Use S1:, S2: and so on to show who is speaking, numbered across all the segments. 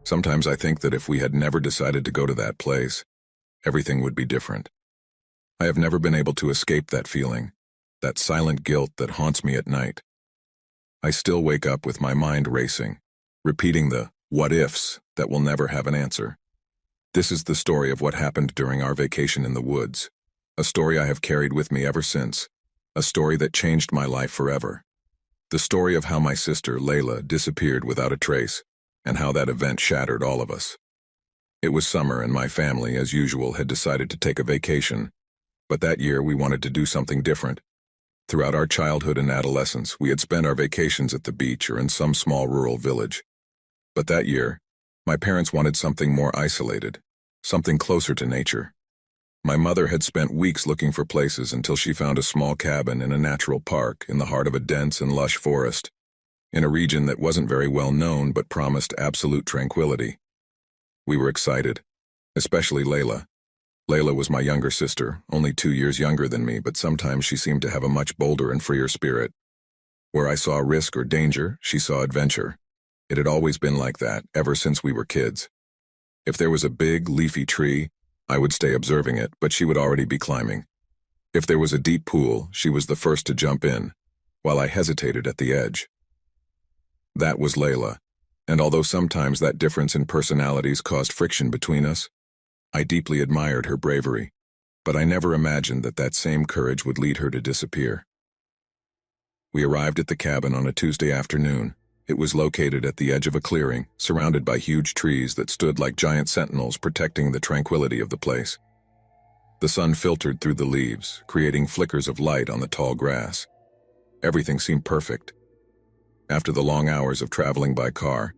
S1: Sometimes I think that if we had never decided to go to that place, everything would be different. I have never been able to escape that feeling, that silent guilt that haunts me at night. I still wake up with my mind racing, repeating the what-ifs that will never have an answer. This is the story of what happened during our vacation in the woods, a story I have carried with me ever since, a story that changed my life forever. The story of how my sister, Layla, disappeared without a trace, and how that event shattered all of us. It was summer and my family, as usual, had decided to take a vacation, but that year we wanted to do something different. Throughout our childhood and adolescence, we had spent our vacations at the beach or in some small rural village. But that year, my parents wanted something more isolated, something closer to nature. My mother had spent weeks looking for places until she found a small cabin in a natural park in the heart of a dense and lush forest, in a region that wasn't very well known but promised absolute tranquility. We were excited, especially Layla. Layla was my younger sister, only 2 years younger than me, but sometimes she seemed to have a much bolder and freer spirit. Where I saw risk or danger, she saw adventure. It had always been like that, ever since we were kids. If there was a big, leafy tree, I would stay observing it, but she would already be climbing. If there was a deep pool, she was the first to jump in, while I hesitated at the edge. That was Layla, and although sometimes that difference in personalities caused friction between us, I deeply admired her bravery, but I never imagined that that same courage would lead her to disappear. We arrived at the cabin on a Tuesday afternoon. It was located at the edge of a clearing, surrounded by huge trees that stood like giant sentinels protecting the tranquility of the place. The sun filtered through the leaves, creating flickers of light on the tall grass. Everything seemed perfect. After the long hours of traveling by car,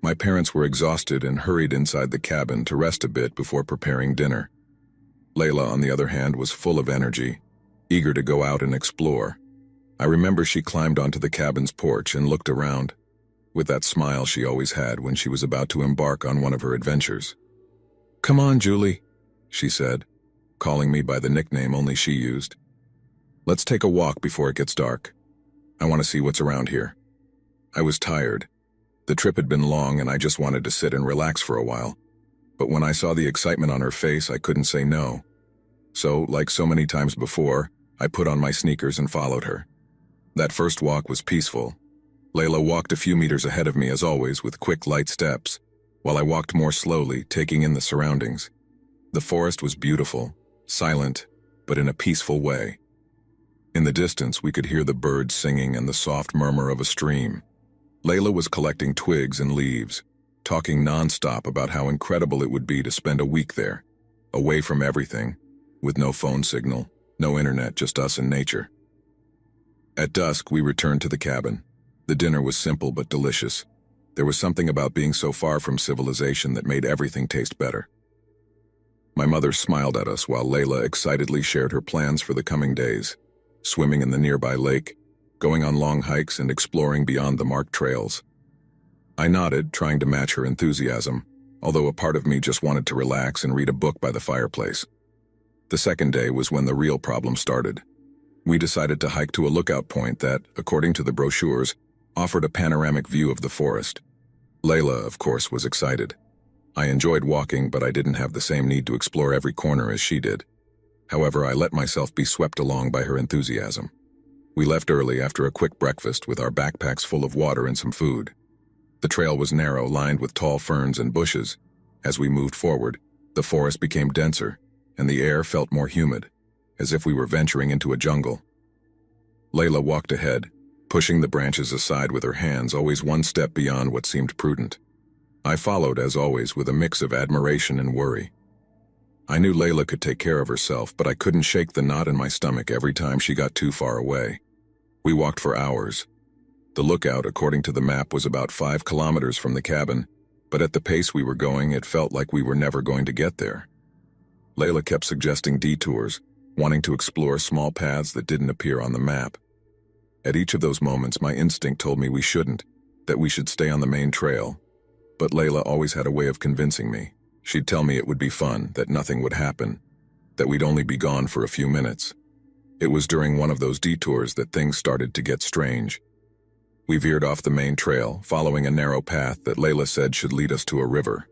S1: my parents were exhausted and hurried inside the cabin to rest a bit before preparing dinner. Layla, on the other hand, was full of energy, eager to go out and explore. I remember she climbed onto the cabin's porch and looked around, with that smile she always had when she was about to embark on one of her adventures. "Come on, Julie," she said, calling me by the nickname only she used. "Let's take a walk before it gets dark. I want to see what's around here." I was tired. The trip had been long and I just wanted to sit and relax for a while. But when I saw the excitement on her face, I couldn't say no. So, like so many times before, I put on my sneakers and followed her. That first walk was peaceful. Layla walked a few meters ahead of me as always with quick, light steps, while I walked more slowly, taking in the surroundings. The forest was beautiful, silent, but in a peaceful way. In the distance, we could hear the birds singing and the soft murmur of a stream. Layla was collecting twigs and leaves, talking nonstop about how incredible it would be to spend a week there, away from everything, with no phone signal, no internet, just us and nature. At dusk, we returned to the cabin. The dinner was simple but delicious. There was something about being so far from civilization that made everything taste better. My mother smiled at us while Layla excitedly shared her plans for the coming days, swimming in the nearby lake, going on long hikes and exploring beyond the marked trails. I nodded, trying to match her enthusiasm, although a part of me just wanted to relax and read a book by the fireplace. The second day was when the real problem started. We decided to hike to a lookout point that, according to the brochures, offered a panoramic view of the forest. Layla, of course, was excited. I enjoyed walking, but I didn't have the same need to explore every corner as she did. However, I let myself be swept along by her enthusiasm. We left early after a quick breakfast with our backpacks full of water and some food. The trail was narrow, lined with tall ferns and bushes. As we moved forward, the forest became denser, and the air felt more humid, as if we were venturing into a jungle. Layla walked ahead, pushing the branches aside with her hands, always one step beyond what seemed prudent. I followed, as always, with a mix of admiration and worry. I knew Layla could take care of herself, but I couldn't shake the knot in my stomach every time she got too far away. We walked for hours. The lookout, according to the map, was about 5 kilometers from the cabin, but at the pace we were going, it felt like we were never going to get there. Layla kept suggesting detours, wanting to explore small paths that didn't appear on the map. At each of those moments, my instinct told me we shouldn't, that we should stay on the main trail. But Layla always had a way of convincing me. She'd tell me it would be fun, that nothing would happen, that we'd only be gone for a few minutes. It was during one of those detours that things started to get strange. We veered off the main trail, following a narrow path that Layla said should lead us to a river.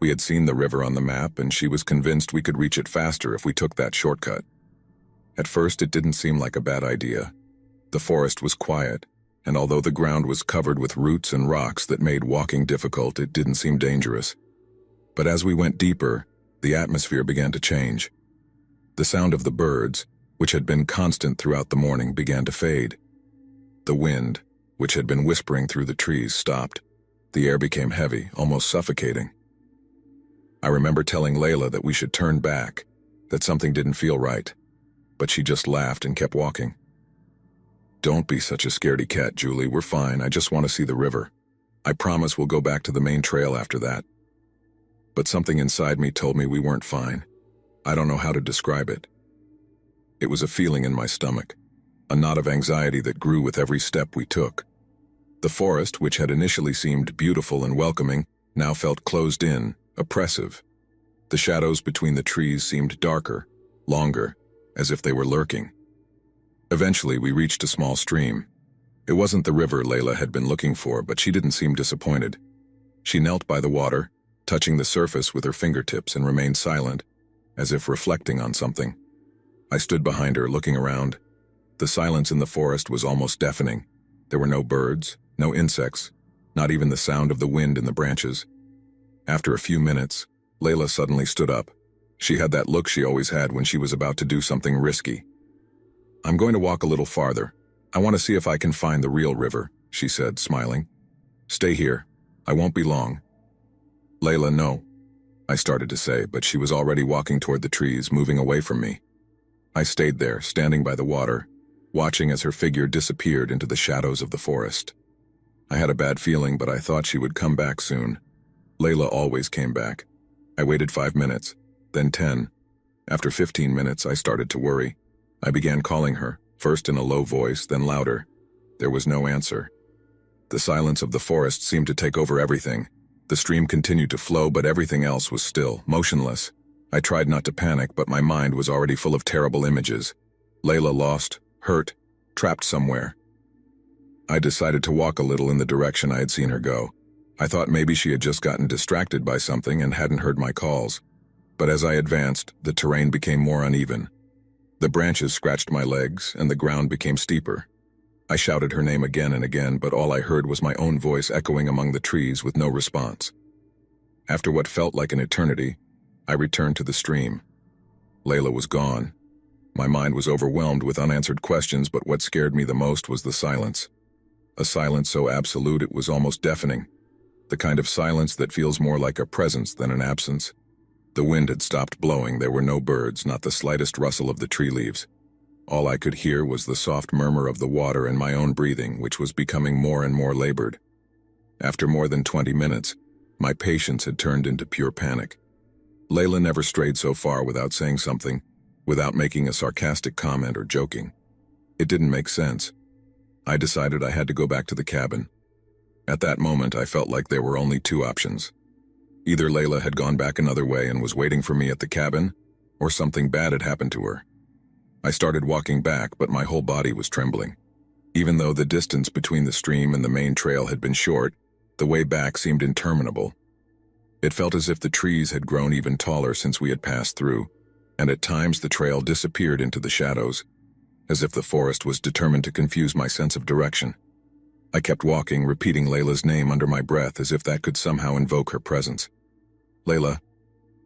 S1: We had seen the river on the map, and she was convinced we could reach it faster if we took that shortcut. At first, it didn't seem like a bad idea. The forest was quiet, and although the ground was covered with roots and rocks that made walking difficult, it didn't seem dangerous. But as we went deeper, the atmosphere began to change. The sound of the birds, which had been constant throughout the morning, began to fade. The wind, which had been whispering through the trees, stopped. The air became heavy, almost suffocating. I remember telling Layla that we should turn back, that something didn't feel right, but she just laughed and kept walking. "Don't be such a scaredy cat, Julie. We're fine. I just want to see the river. I promise we'll go back to the main trail after that." But something inside me told me we weren't fine. I don't know how to describe it. It was a feeling in my stomach, a knot of anxiety that grew with every step we took. The forest, which had initially seemed beautiful and welcoming, now felt closed in, oppressive. The shadows between the trees seemed darker, longer, as if they were lurking. Eventually, we reached a small stream. It wasn't the river Layla had been looking for, but she didn't seem disappointed. She knelt by the water, touching the surface with her fingertips, and remained silent, as if reflecting on something. I stood behind her, looking around. The silence in the forest was almost deafening. There were no birds, no insects, not even the sound of the wind in the branches. After a few minutes, Layla suddenly stood up. She had that look she always had when she was about to do something risky. "I'm going to walk a little farther. I want to see if I can find the real river," she said, smiling. "Stay here. I won't be long." "Layla, no," I started to say, but she was already walking toward the trees, moving away from me. I stayed there, standing by the water, watching as her figure disappeared into the shadows of the forest. I had a bad feeling, but I thought she would come back soon. Layla always came back. I waited 5 minutes, then 10. After 15 minutes, I started to worry. I began calling her, first in a low voice, then louder. There was no answer. The silence of the forest seemed to take over everything. The stream continued to flow, but everything else was still, motionless. I tried not to panic, but my mind was already full of terrible images. Layla lost, hurt, trapped somewhere. I decided to walk a little in the direction I had seen her go. I thought maybe she had just gotten distracted by something and hadn't heard my calls. But as I advanced, the terrain became more uneven. The branches scratched my legs, and the ground became steeper. I shouted her name again and again, but all I heard was my own voice echoing among the trees with no response. After what felt like an eternity, I returned to the stream. Layla was gone. My mind was overwhelmed with unanswered questions, but what scared me the most was the silence. A silence so absolute it was almost deafening. The kind of silence that feels more like a presence than an absence. The wind had stopped blowing. There were no birds, not the slightest rustle of the tree leaves. All I could hear was the soft murmur of the water and my own breathing, which was becoming more and more labored. After more than 20 minutes, my patience had turned into pure panic. Layla never strayed so far without saying something, without making a sarcastic comment or joking. It didn't make sense. I decided I had to go back to the cabin. At that moment, I felt like there were only two options. Either Layla had gone back another way and was waiting for me at the cabin, or something bad had happened to her. I started walking back, but my whole body was trembling. Even though the distance between the stream and the main trail had been short, the way back seemed interminable. It felt as if the trees had grown even taller since we had passed through, and at times the trail disappeared into the shadows, as if the forest was determined to confuse my sense of direction. I kept walking, repeating Layla's name under my breath as if that could somehow invoke her presence. "Layla,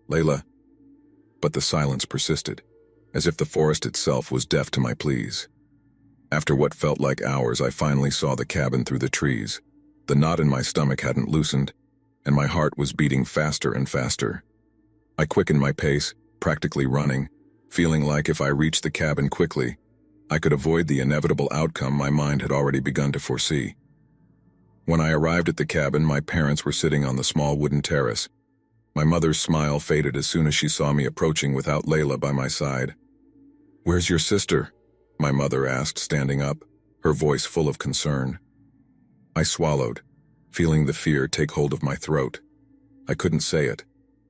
S1: Layla." But the silence persisted, as if the forest itself was deaf to my pleas. After what felt like hours, I finally saw the cabin through the trees. The knot in my stomach hadn't loosened, and my heart was beating faster and faster. I quickened my pace, practically running, feeling like if I reached the cabin quickly, I could avoid the inevitable outcome my mind had already begun to foresee. When I arrived at the cabin, my parents were sitting on the small wooden terrace. My mother's smile faded as soon as she saw me approaching without Layla by my side. "Where's your sister?" my mother asked, standing up, her voice full of concern. I swallowed, feeling the fear take hold of my throat. I couldn't say it.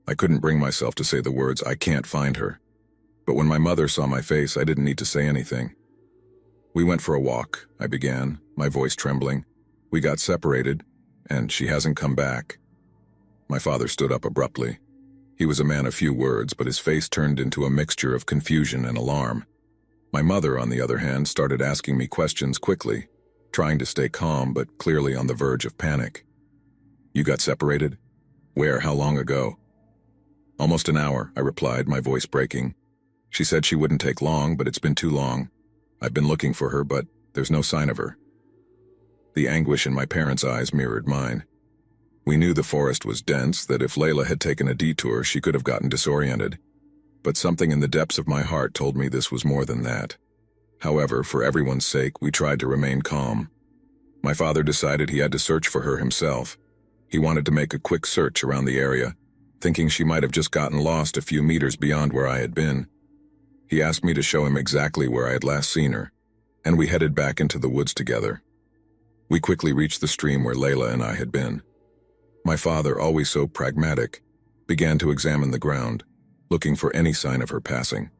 S1: I couldn't bring myself to say the words, "I can't find her." But when my mother saw my face, I didn't need to say anything. "We went for a walk," I began, my voice trembling. We got separated, and she hasn't come back." My father stood up abruptly. He was a man of few words, but his face turned into a mixture of confusion and alarm. My mother, on the other hand, started asking me questions quickly, trying to stay calm but clearly on the verge of panic. "You got separated? Where? How long ago?" "Almost an hour," I replied, my voice breaking. "She said she wouldn't take long, but it's been too long. I've been looking for her, but there's no sign of her." The anguish in my parents' eyes mirrored mine. We knew the forest was dense, that if Layla had taken a detour, she could have gotten disoriented. But something in the depths of my heart told me this was more than that. However, for everyone's sake, we tried to remain calm. My father decided he had to search for her himself. He wanted to make a quick search around the area, thinking she might have just gotten lost a few meters beyond where I had been. He asked me to show him exactly where I had last seen her, and we headed back into the woods together. We quickly reached the stream where Layla and I had been. My father, always so pragmatic, began to examine the ground, looking for any sign of her passing.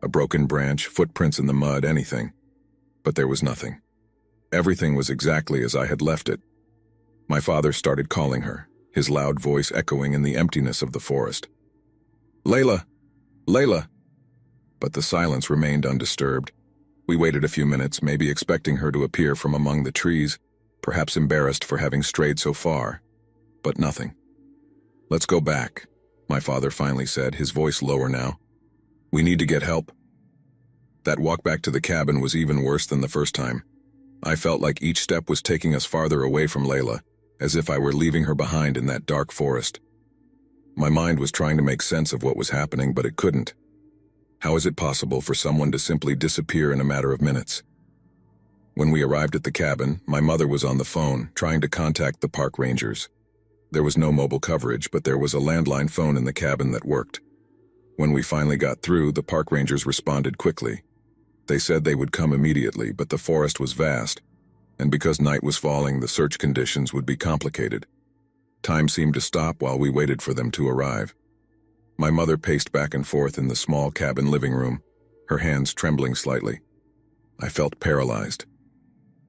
S1: A broken branch, footprints in the mud, anything. But there was nothing. Everything was exactly as I had left it. My father started calling her, his loud voice echoing in the emptiness of the forest. "Layla! Layla!" But the silence remained undisturbed. We waited a few minutes, maybe expecting her to appear from among the trees, perhaps embarrassed for having strayed so far. But nothing. "Let's go back," my father finally said, his voice lower now. "We need to get help." That walk back to the cabin was even worse than the first time. I felt like each step was taking us farther away from Layla, as if I were leaving her behind in that dark forest. My mind was trying to make sense of what was happening, but it couldn't. How is it possible for someone to simply disappear in a matter of minutes? When we arrived at the cabin, my mother was on the phone, trying to contact the park rangers. There was no mobile coverage, but there was a landline phone in the cabin that worked. When we finally got through, the park rangers responded quickly. They said they would come immediately, but the forest was vast, and because night was falling, the search conditions would be complicated. Time seemed to stop while we waited for them to arrive. My mother paced back and forth in the small cabin living room, her hands trembling slightly. I felt paralyzed.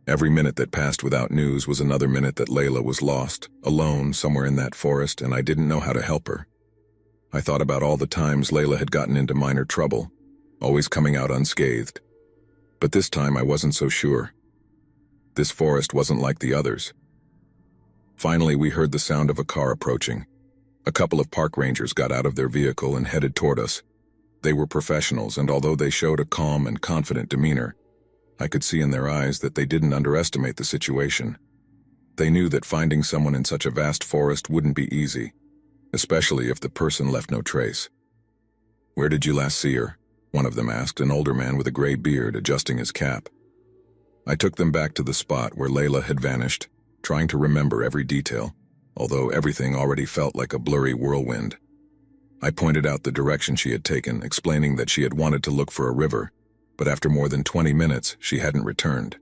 S1: Every minute that passed without news was another minute that Layla was lost, alone somewhere in that forest, and I didn't know how to help her. I thought about all the times Layla had gotten into minor trouble, always coming out unscathed. But this time I wasn't so sure. This forest wasn't like the others. Finally, we heard the sound of a car approaching. A couple of park rangers got out of their vehicle and headed toward us. They were professionals, and although they showed a calm and confident demeanor, I could see in their eyes that they didn't underestimate the situation. They knew that finding someone in such a vast forest wouldn't be easy, especially if the person left no trace. "Where did you last see her?" one of them asked, an older man with a gray beard adjusting his cap. I took them back to the spot where Layla had vanished, trying to remember every detail, although everything already felt like a blurry whirlwind. I pointed out the direction she had taken, explaining that she had wanted to look for a river, but after more than 20 minutes, she hadn't returned.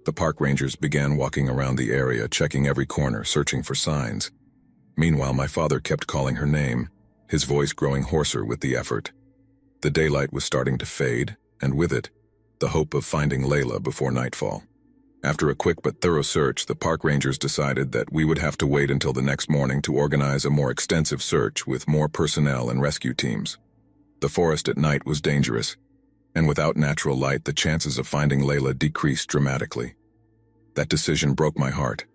S1: The park rangers began walking around the area, checking every corner, searching for signs. Meanwhile, my father kept calling her name, his voice growing hoarser with the effort. The daylight was starting to fade, and with it, the hope of finding Layla before nightfall. After a quick but thorough search, the park rangers decided that we would have to wait until the next morning to organize a more extensive search with more personnel and rescue teams. The forest at night was dangerous, and without natural light, the chances of finding Layla decreased dramatically. That decision broke my heart.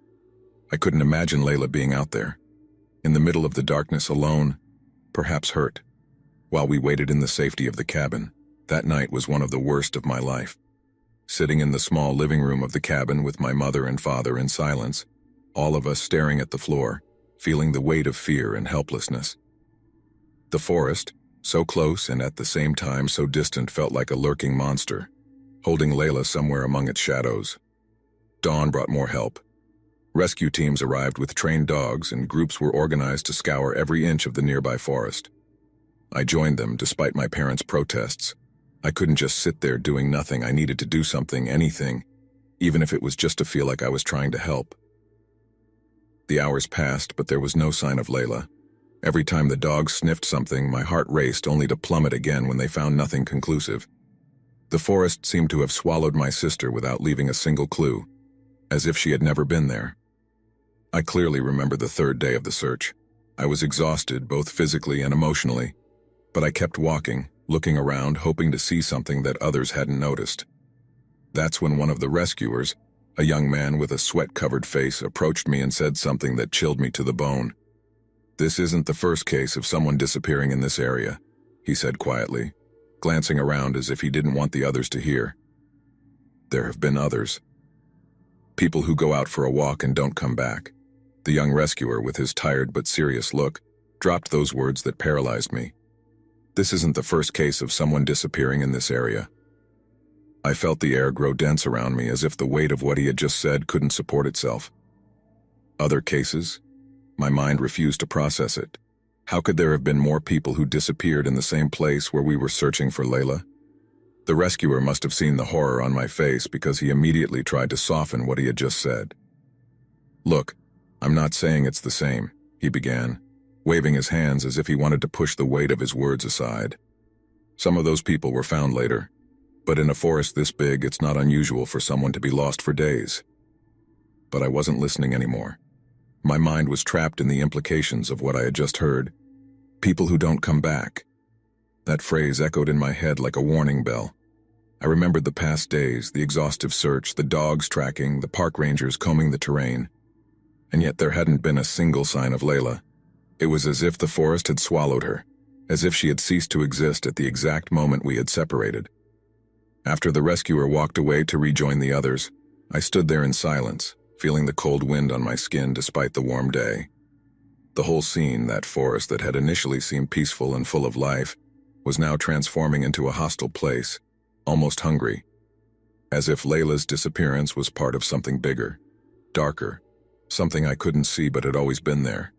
S1: I couldn't imagine Layla being out there, in the middle of the darkness alone, perhaps hurt. While we waited in the safety of the cabin, that night was one of the worst of my life. Sitting in the small living room of the cabin with my mother and father in silence, all of us staring at the floor, feeling the weight of fear and helplessness. The forest, so close and at the same time so distant, felt like a lurking monster, holding Layla somewhere among its shadows. Dawn brought more help. Rescue teams arrived with trained dogs, and groups were organized to scour every inch of the nearby forest. I joined them despite my parents' protests. I couldn't just sit there doing nothing. I needed to do something, anything, even if it was just to feel like I was trying to help. The hours passed, but there was no sign of Layla. Every time the dogs sniffed something, my heart raced, only to plummet again when they found nothing conclusive. The forest seemed to have swallowed my sister without leaving a single clue. as if she had never been there. I clearly remember the third day of the search. I was exhausted, both physically and emotionally, but I kept walking, looking around, hoping to see something that others hadn't noticed. That's when one of the rescuers, a young man with a sweat-covered face, approached me and said something that chilled me to the bone. "This isn't the first case of someone disappearing in this area," he said quietly, glancing around as if he didn't want the others to hear. "There have been others. People who go out for a walk and don't come back." The young rescuer, with his tired but serious look, dropped those words that paralyzed me. "This isn't the first case of someone disappearing in this area." I felt the air grow dense around me, as if the weight of what he had just said couldn't support itself. Other cases? My mind refused to process it. How could there have been more people who disappeared in the same place where we were searching for Layla? The rescuer must have seen the horror on my face, because he immediately tried to soften what he had just said. "Look, I'm not saying it's the same," he began, waving his hands as if he wanted to push the weight of his words aside. "Some of those people were found later, but in a forest this big, it's not unusual for someone to be lost for days." But I wasn't listening anymore. My mind was trapped in the implications of what I had just heard. People who don't come back. That phrase echoed in my head like a warning bell. I remembered the past days, the exhaustive search, the dogs tracking, the park rangers combing the terrain. And yet there hadn't been a single sign of Layla. It was as if the forest had swallowed her, as if she had ceased to exist at the exact moment we had separated. After the rescuer walked away to rejoin the others, I stood there in silence, feeling the cold wind on my skin despite the warm day. The whole scene, that forest that had initially seemed peaceful and full of life, was now transforming into a hostile place, almost hungry. As if Layla's disappearance was part of something bigger, darker, something I couldn't see but had always been there.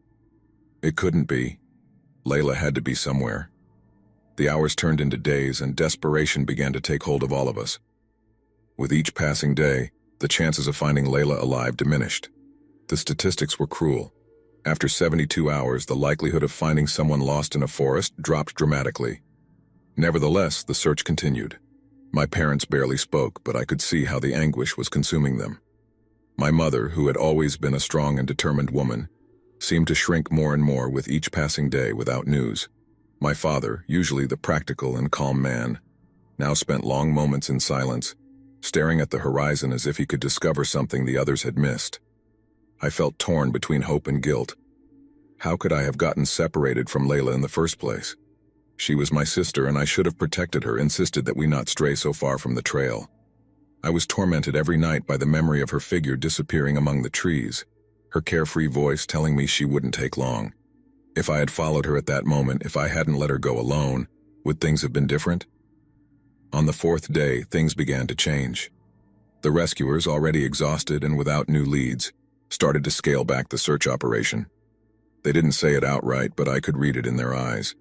S1: It couldn't be. Layla had to be somewhere. The hours turned into days, and desperation began to take hold of all of us. With each passing day, the chances of finding Layla alive diminished. The statistics were cruel. After 72 hours, the likelihood of finding someone lost in a forest dropped dramatically. Nevertheless, the search continued. My parents barely spoke, but I could see how the anguish was consuming them. My mother, who had always been a strong and determined woman, seemed to shrink more and more with each passing day without news. My father, usually the practical and calm man, now spent long moments in silence, staring at the horizon as if he could discover something the others had missed. I felt torn between hope and guilt. How could I have gotten separated from Layla in the first place? She was my sister, and I should have protected her, insisted that we not stray so far from the trail. I was tormented every night by the memory of her figure disappearing among the trees, her carefree voice telling me she wouldn't take long. If I had followed her at that moment, if I hadn't let her go alone, would things have been different? On the fourth day, things began to change. The rescuers, already exhausted and without new leads, started to scale back the search operation. They didn't say it outright, but I could read it in their eyes.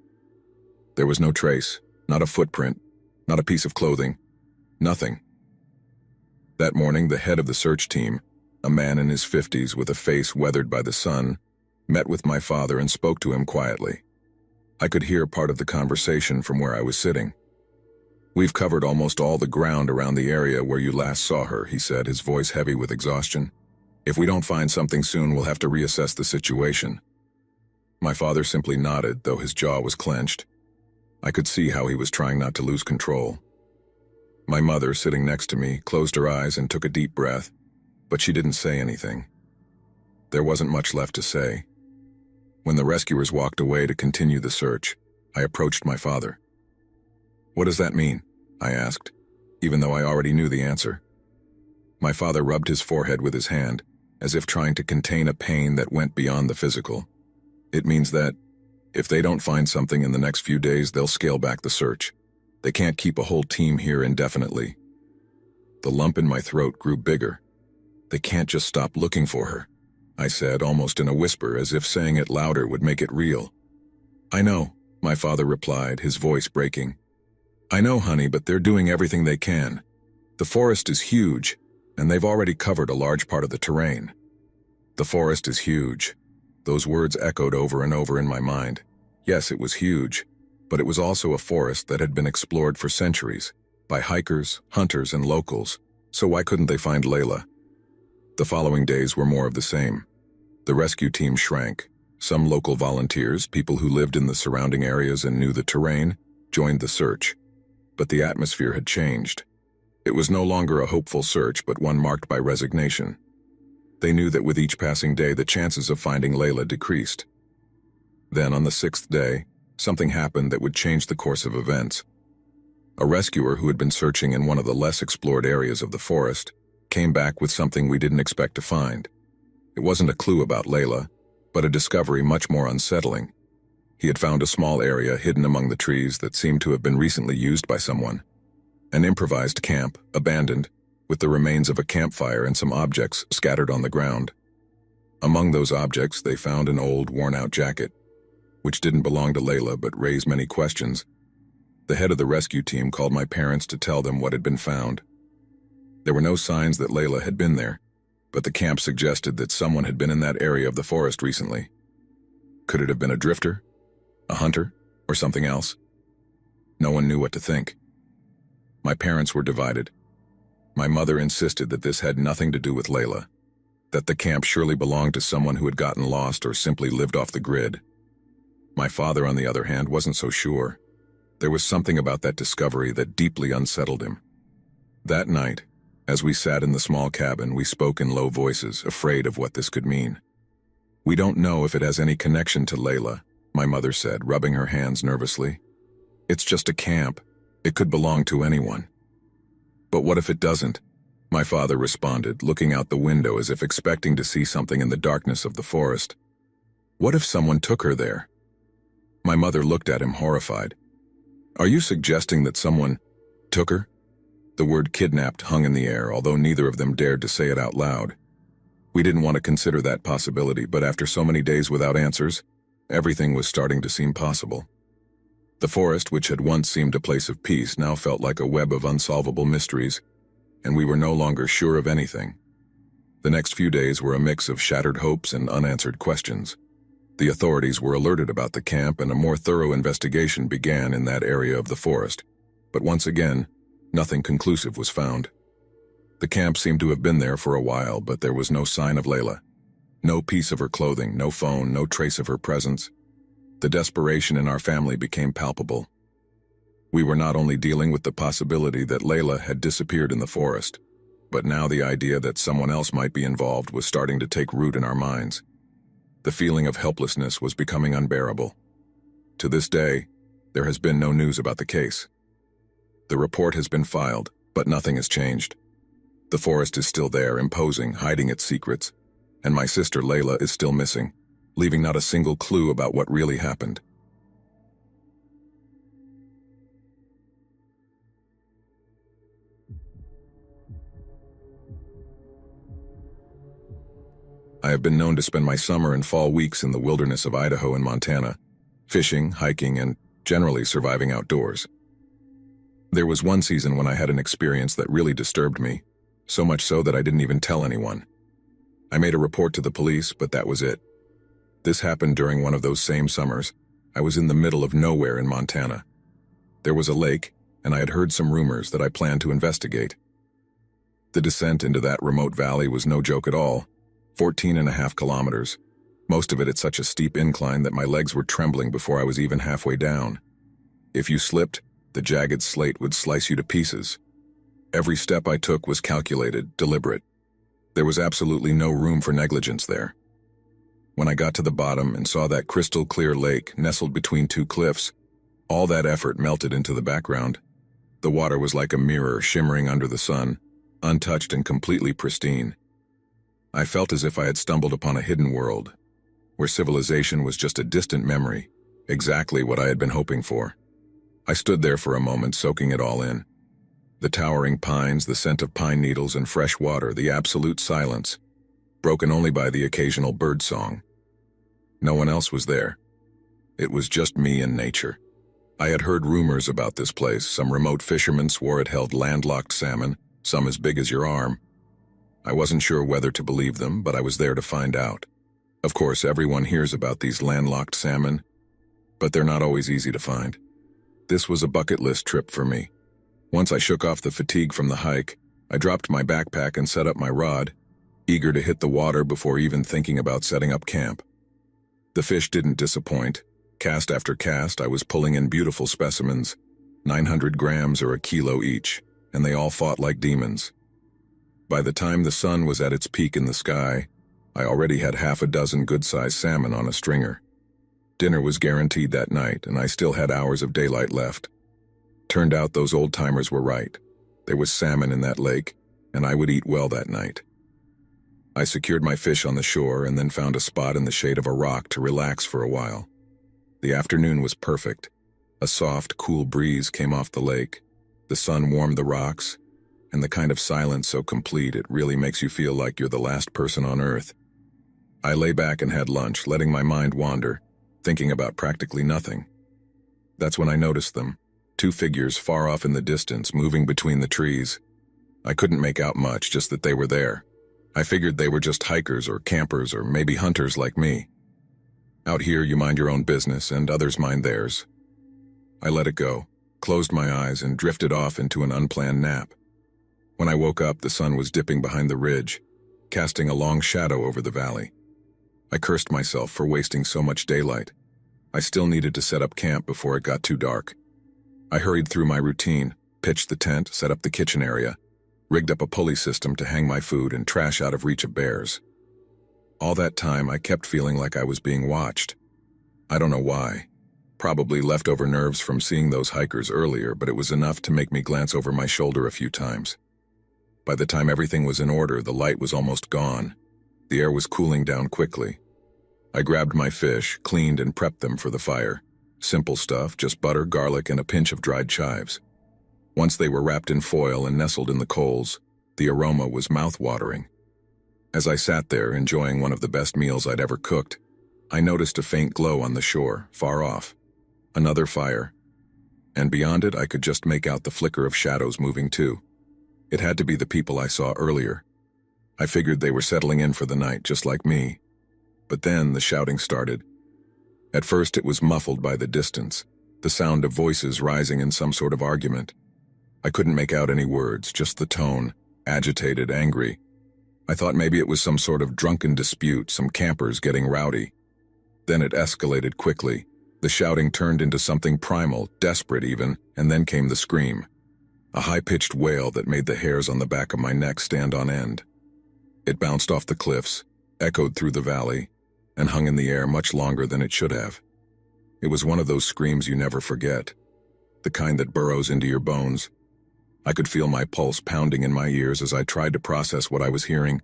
S1: There was no trace, not a footprint, not a piece of clothing, nothing. That morning, the head of the search team, a man in his 50s with a face weathered by the sun, met with my father and spoke to him quietly. I could hear part of the conversation from where I was sitting. "We've covered almost all the ground around the area where you last saw her," he said, his voice heavy with exhaustion. "If we don't find something soon, we'll have to reassess the situation." My father simply nodded, though his jaw was clenched. I could see how he was trying not to lose control. My mother, sitting next to me, closed her eyes and took a deep breath, but she didn't say anything. There wasn't much left to say. When the rescuers walked away to continue the search, I approached my father. "What does that mean?" I asked, even though I already knew the answer. My father rubbed his forehead with his hand, as if trying to contain a pain that went beyond the physical. "It means that, if they don't find something in the next few days, they'll scale back the search. They can't keep a whole team here indefinitely." The lump in my throat grew bigger. "They can't just stop looking for her," I said, almost in a whisper, as if saying it louder would make it real. "I know," my father replied, his voice breaking. "I know, honey, but they're doing everything they can. The forest is huge, and they've already covered a large part of the terrain." The forest is huge. Those words echoed over and over in my mind. Yes, it was huge, but it was also a forest that had been explored for centuries, by hikers, hunters, and locals, so why couldn't they find Layla? The following days were more of the same. The rescue team shrank. Some local volunteers, people who lived in the surrounding areas and knew the terrain, joined the search. But the atmosphere had changed. It was no longer a hopeful search, but one marked by resignation. They knew that with each passing day, the chances of finding Layla decreased. Then, on the 6th day, something happened that would change the course of events. A rescuer who had been searching in one of the less explored areas of the forest came back with something we didn't expect to find. It wasn't a clue about Layla, but a discovery much more unsettling. He had found a small area hidden among the trees that seemed to have been recently used by someone. An improvised camp, abandoned, with the remains of a campfire and some objects scattered on the ground. Among those objects, they found an old, worn-out jacket, which didn't belong to Layla but raised many questions. The head of the rescue team called my parents to tell them what had been found. There were no signs that Layla had been there, but the camp suggested that someone had been in that area of the forest recently. Could it have been a drifter, a hunter, or something else? No one knew what to think. My parents were divided. My mother insisted that this had nothing to do with Layla, that the camp surely belonged to someone who had gotten lost or simply lived off the grid. My father, on the other hand, wasn't so sure. There was something about that discovery that deeply unsettled him. That night, as we sat in the small cabin, we spoke in low voices, afraid of what this could mean. "We don't know if it has any connection to Layla," my mother said, rubbing her hands nervously. "It's just a camp. It could belong to anyone." "But what if it doesn't?" my father responded, looking out the window as if expecting to see something in the darkness of the forest. "What if someone took her there?" My mother looked at him, horrified. "Are you suggesting that someone took her?" The word kidnapped hung in the air, although neither of them dared to say it out loud. We didn't want to consider that possibility, but after so many days without answers, everything was starting to seem possible. The forest, which had once seemed a place of peace, now felt like a web of unsolvable mysteries, and we were no longer sure of anything. The next few days were a mix of shattered hopes and unanswered questions. The authorities were alerted about the camp, and a more thorough investigation began in that area of the forest. But once again, nothing conclusive was found. The camp seemed to have been there for a while, but there was no sign of Layla. No piece of her clothing, no phone, no trace of her presence. The desperation in our family became palpable. We were not only dealing with the possibility that Layla had disappeared in the forest, but now the idea that someone else might be involved was starting to take root in our minds. The feeling of helplessness was becoming unbearable. To this day, there has been no news about the case. The report has been filed, but nothing has changed. The forest is still there, imposing, hiding its secrets, and my sister Layla is still missing, leaving not a single clue about what really happened. I have been known to spend my summer and fall weeks in the wilderness of Idaho and Montana, fishing, hiking, and generally surviving outdoors. There was one season when I had an experience that really disturbed me, so much so that I didn't even tell anyone. I made a report to the police, but that was it. This happened during one of those same summers. I was in the middle of nowhere in Montana. There was a lake, and I had heard some rumors that I planned to investigate. The descent into that remote valley was no joke at all, 14.5 kilometers, most of it at such a steep incline that my legs were trembling before I was even halfway down. If you slipped, the jagged slate would slice you to pieces. Every step I took was calculated, deliberate. There was absolutely no room for negligence there. When I got to the bottom and saw that crystal-clear lake nestled between two cliffs, all that effort melted into the background. The water was like a mirror shimmering under the sun, untouched and completely pristine. I felt as if I had stumbled upon a hidden world, where civilization was just a distant memory, exactly what I had been hoping for. I stood there for a moment, soaking it all in. The towering pines, the scent of pine needles and fresh water, the absolute silence, broken only by the occasional bird song. No one else was there. It was just me and nature. I had heard rumors about this place. Some remote fishermen swore it held landlocked salmon, some as big as your arm. I wasn't sure whether to believe them, but I was there to find out. Of course, everyone hears about these landlocked salmon, but they're not always easy to find. This was a bucket list trip for me. Once I shook off the fatigue from the hike, I dropped my backpack and set up my rod. eager to hit the water before even thinking about setting up camp. The fish didn't disappoint. Cast after cast, I was pulling in beautiful specimens, 900 grams or a kilo each, and they all fought like demons. By the time the sun was at its peak in the sky, I already had half a dozen good-sized salmon on a stringer. Dinner was guaranteed that night, and I still had hours of daylight left. Turned out those old-timers were right. There was salmon in that lake, and I would eat well that night. I secured my fish on the shore and then found a spot in the shade of a rock to relax for a while. The afternoon was perfect. A soft, cool breeze came off the lake. The sun warmed the rocks, and the kind of silence so complete it really makes you feel like you're the last person on earth. I lay back and had lunch, letting my mind wander, thinking about practically nothing. That's when I noticed them, two figures far off in the distance, moving between the trees. I couldn't make out much, just that they were there. I figured they were just hikers or campers or maybe hunters like me. Out here, you mind your own business and others mind theirs. I let it go, closed my eyes, and drifted off into an unplanned nap. When I woke up, the sun was dipping behind the ridge, casting a long shadow over the valley. I cursed myself for wasting so much daylight. I still needed to set up camp before it got too dark. I hurried through my routine, pitched the tent, set up the kitchen area, rigged up a pulley system to hang my food and trash out of reach of bears. All that time, I kept feeling like I was being watched. I don't know why. Probably leftover nerves from seeing those hikers earlier, but it was enough to make me glance over my shoulder a few times. By the time everything was in order, the light was almost gone. The air was cooling down quickly. I grabbed my fish, cleaned and prepped them for the fire. Simple stuff, just butter, garlic, and a pinch of dried chives. Once they were wrapped in foil and nestled in the coals, the aroma was mouth-watering. As I sat there, enjoying one of the best meals I'd ever cooked, I noticed a faint glow on the shore, far off. Another fire. And beyond it, I could just make out the flicker of shadows moving too. It had to be the people I saw earlier. I figured they were settling in for the night, just like me. But then the shouting started. At first it was muffled by the distance, the sound of voices rising in some sort of argument. I couldn't make out any words, just the tone, agitated, angry. I thought maybe it was some sort of drunken dispute, some campers getting rowdy. Then it escalated quickly. The shouting turned into something primal, desperate even, and then came the scream. A high-pitched wail that made the hairs on the back of my neck stand on end. It bounced off the cliffs, echoed through the valley, and hung in the air much longer than it should have. It was one of those screams you never forget, the kind that burrows into your bones. I could feel my pulse pounding in my ears as I tried to process what I was hearing.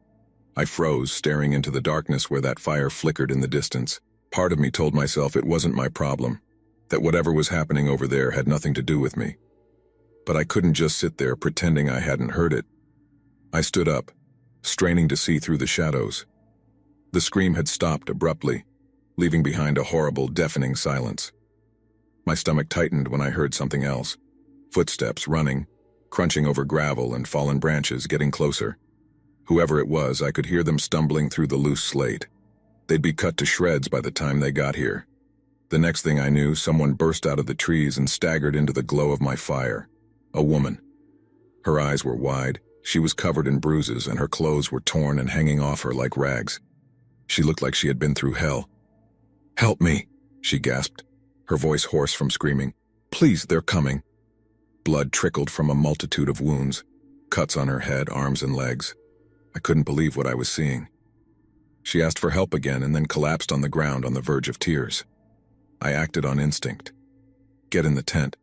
S1: I froze, staring into the darkness where that fire flickered in the distance. Part of me told myself it wasn't my problem, that whatever was happening over there had nothing to do with me. But I couldn't just sit there pretending I hadn't heard it. I stood up, straining to see through the shadows. The scream had stopped abruptly, leaving behind a horrible, deafening silence. My stomach tightened when I heard something else. Footsteps running, crunching over gravel and fallen branches, getting closer. Whoever it was, I could hear them stumbling through the loose slate. They'd be cut to shreds by the time they got here. The next thing I knew, someone burst out of the trees and staggered into the glow of my fire. A woman. Her eyes were wide, she was covered in bruises, and her clothes were torn and hanging off her like rags. She looked like she had been through hell. "Help me," she gasped, her voice hoarse from screaming. "Please, they're coming." Blood trickled from a multitude of wounds, cuts on her head, arms, and legs. I couldn't believe what I was seeing. She asked for help again and then collapsed on the ground on the verge of tears. I acted on instinct. "Get in the tent,"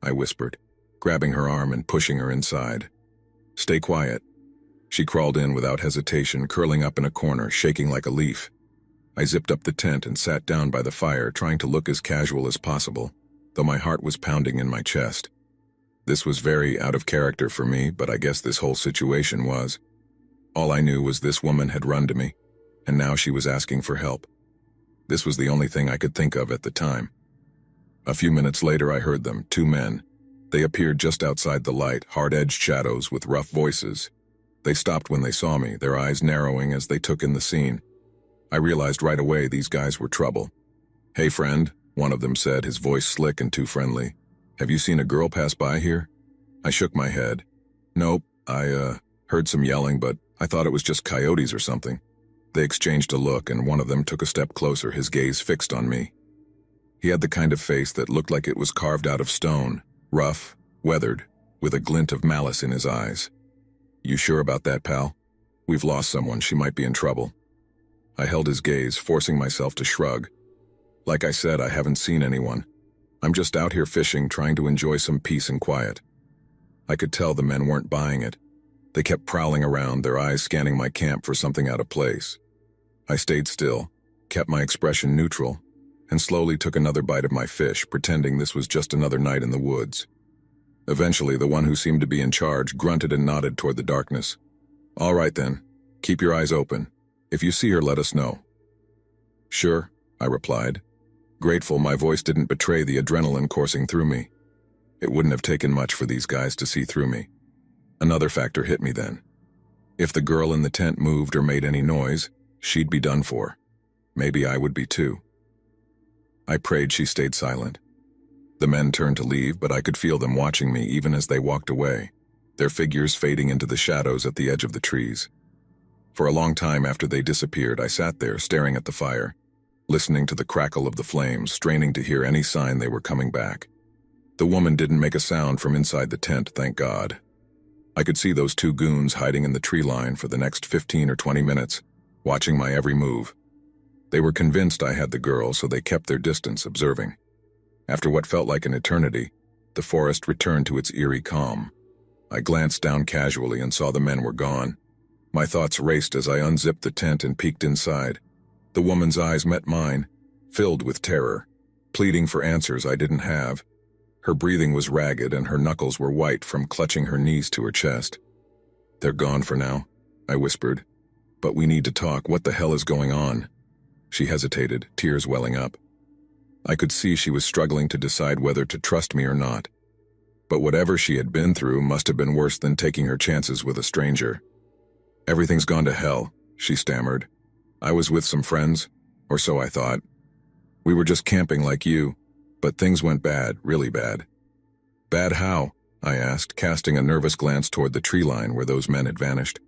S1: I whispered, grabbing her arm and pushing her inside. "Stay quiet." She crawled in without hesitation, curling up in a corner, shaking like a leaf. I zipped up the tent and sat down by the fire, trying to look as casual as possible, though my heart was pounding in my chest. This was very out of character for me, but I guess this whole situation was. All I knew was this woman had run to me, and now she was asking for help. This was the only thing I could think of at the time. A few minutes later I heard them, two men. They appeared just outside the light, hard-edged shadows with rough voices. They stopped when they saw me, their eyes narrowing as they took in the scene. I realized right away these guys were trouble. "Hey friend," one of them said, his voice slick and too friendly. "Have you seen a girl pass by here?" I shook my head. "Nope, I heard some yelling, but I thought it was just coyotes or something. They exchanged a look, and one of them took a step closer, his gaze fixed on me. He had the kind of face that looked like it was carved out of stone, rough, weathered, with a glint of malice in his eyes. "You sure about that, pal? We've lost someone. She might be in trouble." I held his gaze, forcing myself to shrug. "Like I said, I haven't seen anyone. I'm just out here fishing, trying to enjoy some peace and quiet." I could tell the men weren't buying it. They kept prowling around, their eyes scanning my camp for something out of place. I stayed still, kept my expression neutral, and slowly took another bite of my fish, pretending this was just another night in the woods. Eventually, the one who seemed to be in charge grunted and nodded toward the darkness. "All right then, keep your eyes open. If you see her, let us know." "Sure," I replied, grateful my voice didn't betray the adrenaline coursing through me. It wouldn't have taken much for these guys to see through me. Another factor hit me then. If the girl in the tent moved or made any noise, she'd be done for. Maybe I would be too. I prayed she stayed silent. The men turned to leave, but I could feel them watching me even as they walked away, their figures fading into the shadows at the edge of the trees. For a long time after they disappeared, I sat there staring at the fire, listening to the crackle of the flames, straining to hear any sign they were coming back. The woman didn't make a sound from inside the tent, thank God. I could see those two goons hiding in the tree line for the next 15 or 20 minutes, watching my every move. They were convinced I had the girl, so they kept their distance, observing. After what felt like an eternity, the forest returned to its eerie calm. I glanced down casually and saw the men were gone. My thoughts raced as I unzipped the tent and peeked inside. The woman's eyes met mine, filled with terror, pleading for answers I didn't have. Her breathing was ragged and her knuckles were white from clutching her knees to her chest. "They're gone for now," I whispered. "But we need to talk. What the hell is going on?" She hesitated, tears welling up. I could see she was struggling to decide whether to trust me or not. But whatever she had been through must have been worse than taking her chances with a stranger. "Everything's gone to hell," she stammered. "I was with some friends, or so I thought. We were just camping like you, but things went bad, really bad." "Bad how?" I asked, casting a nervous glance toward the tree line where those men had vanished.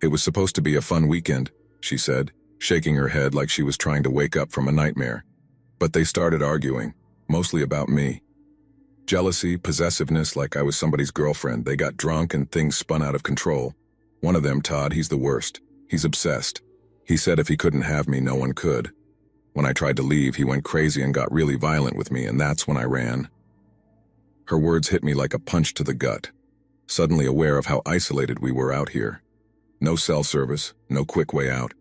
S1: "It was supposed to be a fun weekend," she said, shaking her head like she was trying to wake up from a nightmare. "But they started arguing, mostly about me. Jealousy, possessiveness, like I was somebody's girlfriend. They got drunk and things spun out of control. One of them, Todd, he's the worst. He's obsessed. He said if he couldn't have me, no one could. When I tried to leave, he went crazy and got really violent with me, and that's when I ran." Her words hit me like a punch to the gut, suddenly aware of how isolated we were out here. No cell service, no quick way out.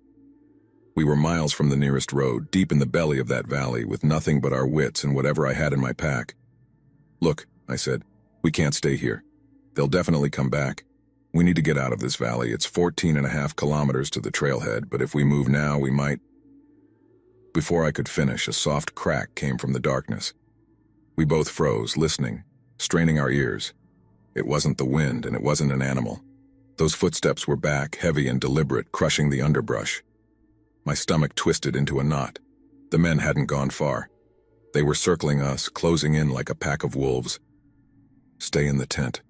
S1: We were miles from the nearest road, deep in the belly of that valley, with nothing but our wits and whatever I had in my pack. "Look," I said, "we can't stay here. They'll definitely come back. We need to get out of this valley. It's 14.5 kilometers to the trailhead, but if we move now, we might..." Before I could finish, a soft crack came from the darkness. We both froze, listening, straining our ears. It wasn't the wind, and it wasn't an animal. Those footsteps were back, heavy and deliberate, crushing the underbrush. My stomach twisted into a knot. The men hadn't gone far. They were circling us, closing in like a pack of wolves. "Stay in the tent,"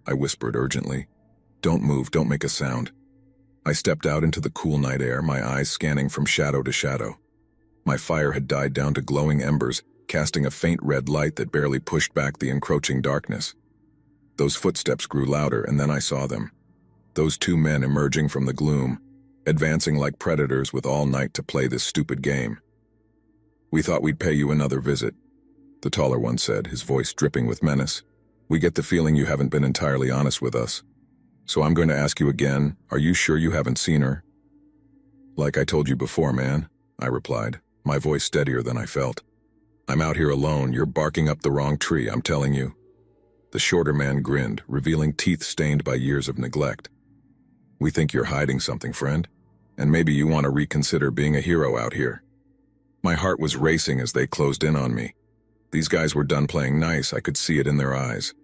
S1: I whispered urgently. "Don't move, don't make a sound." I stepped out into the cool night air, my eyes scanning from shadow to shadow. My fire had died down to glowing embers, casting a faint red light that barely pushed back the encroaching darkness. Those footsteps grew louder, and then I saw them. Those two men emerging from the gloom, advancing like predators with all night to play this stupid game. "We thought we'd pay you another visit," the taller one said, his voice dripping with menace. "We get the feeling you haven't been entirely honest with us. So I'm going to ask you again, are you sure you haven't seen her?" "Like I told you before, man," I replied, my voice steadier than I felt. "I'm out here alone. You're barking up the wrong tree, I'm telling you." The shorter man grinned, revealing teeth stained by years of neglect. "We think you're hiding something, friend, and maybe you want to reconsider being a hero out here." My heart was racing as they closed in on me. These guys were done playing nice, I could see it in their eyes.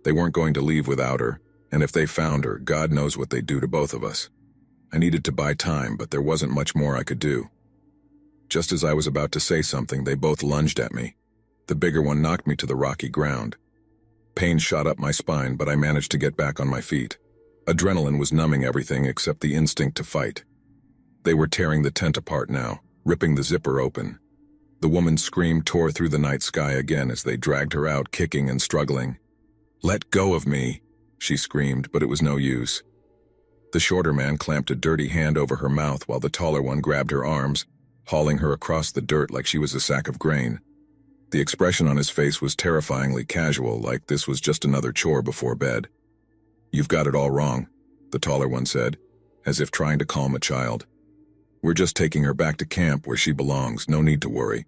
S1: They weren't going to leave without her, and if they found her, God knows what they'd do to both of us. I needed to buy time, but there wasn't much more I could do. Just as I was about to say something, they both lunged at me. The bigger one knocked me to the rocky ground. Pain shot up my spine, but I managed to get back on my feet. Adrenaline was numbing everything except the instinct to fight. They were tearing the tent apart now, ripping the zipper open. The woman's scream tore through the night sky again as they dragged her out, kicking and struggling. "Let go of me," she screamed, but it was no use. The shorter man clamped a dirty hand over her mouth while the taller one grabbed her arms, hauling her across the dirt like she was a sack of grain. The expression on his face was terrifyingly casual, like this was just another chore before bed. "You've got it all wrong," the taller one said, as if trying to calm a child. "We're just taking her back to camp where she belongs, no need to worry."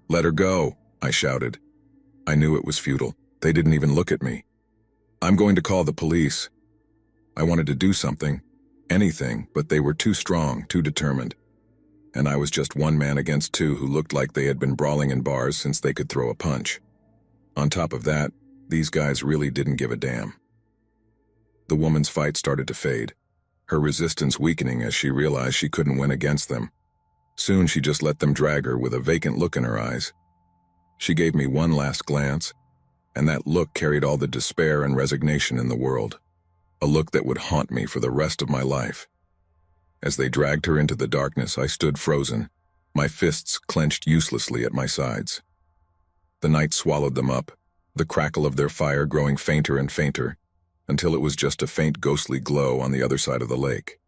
S1: "Let her go," I shouted. I knew it was futile. They didn't even look at me. "I'm going to call the police." I wanted to do something, anything, but they were too strong, too determined. And I was just one man against two who looked like they had been brawling in bars since they could throw a punch. On top of that, these guys really didn't give a damn. The woman's fight started to fade, her resistance weakening as she realized she couldn't win against them. Soon she just let them drag her with a vacant look in her eyes. She gave me one last glance, and that look carried all the despair and resignation in the world. A look that would haunt me for the rest of my life. As they dragged her into the darkness, I stood frozen, my fists clenched uselessly at my sides. The night swallowed them up, the crackle of their fire growing fainter and fainter, until it was just a faint ghostly glow on the other side of the lake.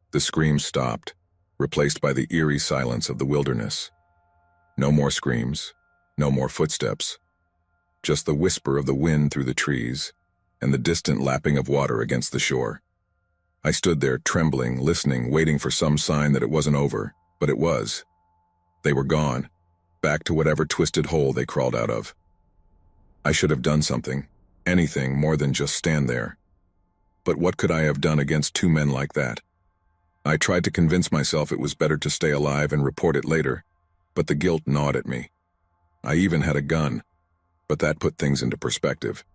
S1: The screams stopped, replaced by the eerie silence of the wilderness. No more screams, no more footsteps, just the whisper of the wind through the trees, and the distant lapping of water against the shore. I stood there trembling, listening, waiting for some sign that it wasn't over, but it was. They were gone, back to whatever twisted hole they crawled out of. I should have done something, anything more than just stand there. But what could I have done against two men like that? I tried to convince myself it was better to stay alive and report it later, but the guilt gnawed at me. I even had a gun, but that put things into perspective.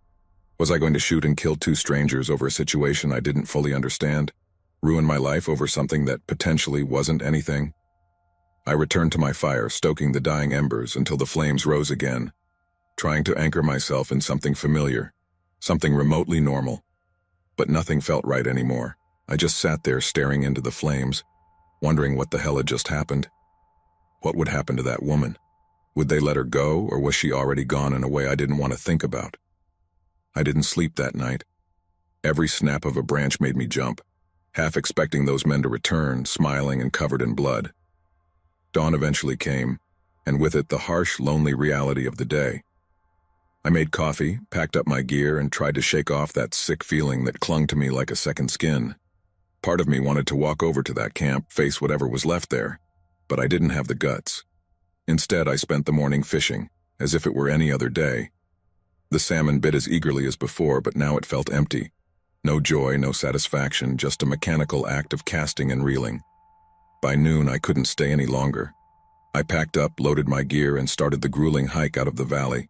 S1: Was I going to shoot and kill two strangers over a situation I didn't fully understand? Ruin my life over something that potentially wasn't anything? I returned to my fire, stoking the dying embers until the flames rose again, trying to anchor myself in something familiar, something remotely normal. But nothing felt right anymore. I just sat there staring into the flames, wondering what the hell had just happened. What would happen to that woman? Would they let her go, or was she already gone in a way I didn't want to think about? I didn't sleep that night. Every snap of a branch made me jump, half expecting those men to return, smiling and covered in blood. Dawn eventually came, and with it the harsh, lonely reality of the day. I made coffee, packed up my gear, and tried to shake off that sick feeling that clung to me like a second skin. Part of me wanted to walk over to that camp, face whatever was left there, but I didn't have the guts. Instead, I spent the morning fishing, as if it were any other day. The salmon bit as eagerly as before, but now it felt empty. No joy, no satisfaction, just a mechanical act of casting and reeling. By noon, I couldn't stay any longer. I packed up, loaded my gear, and started the grueling hike out of the valley,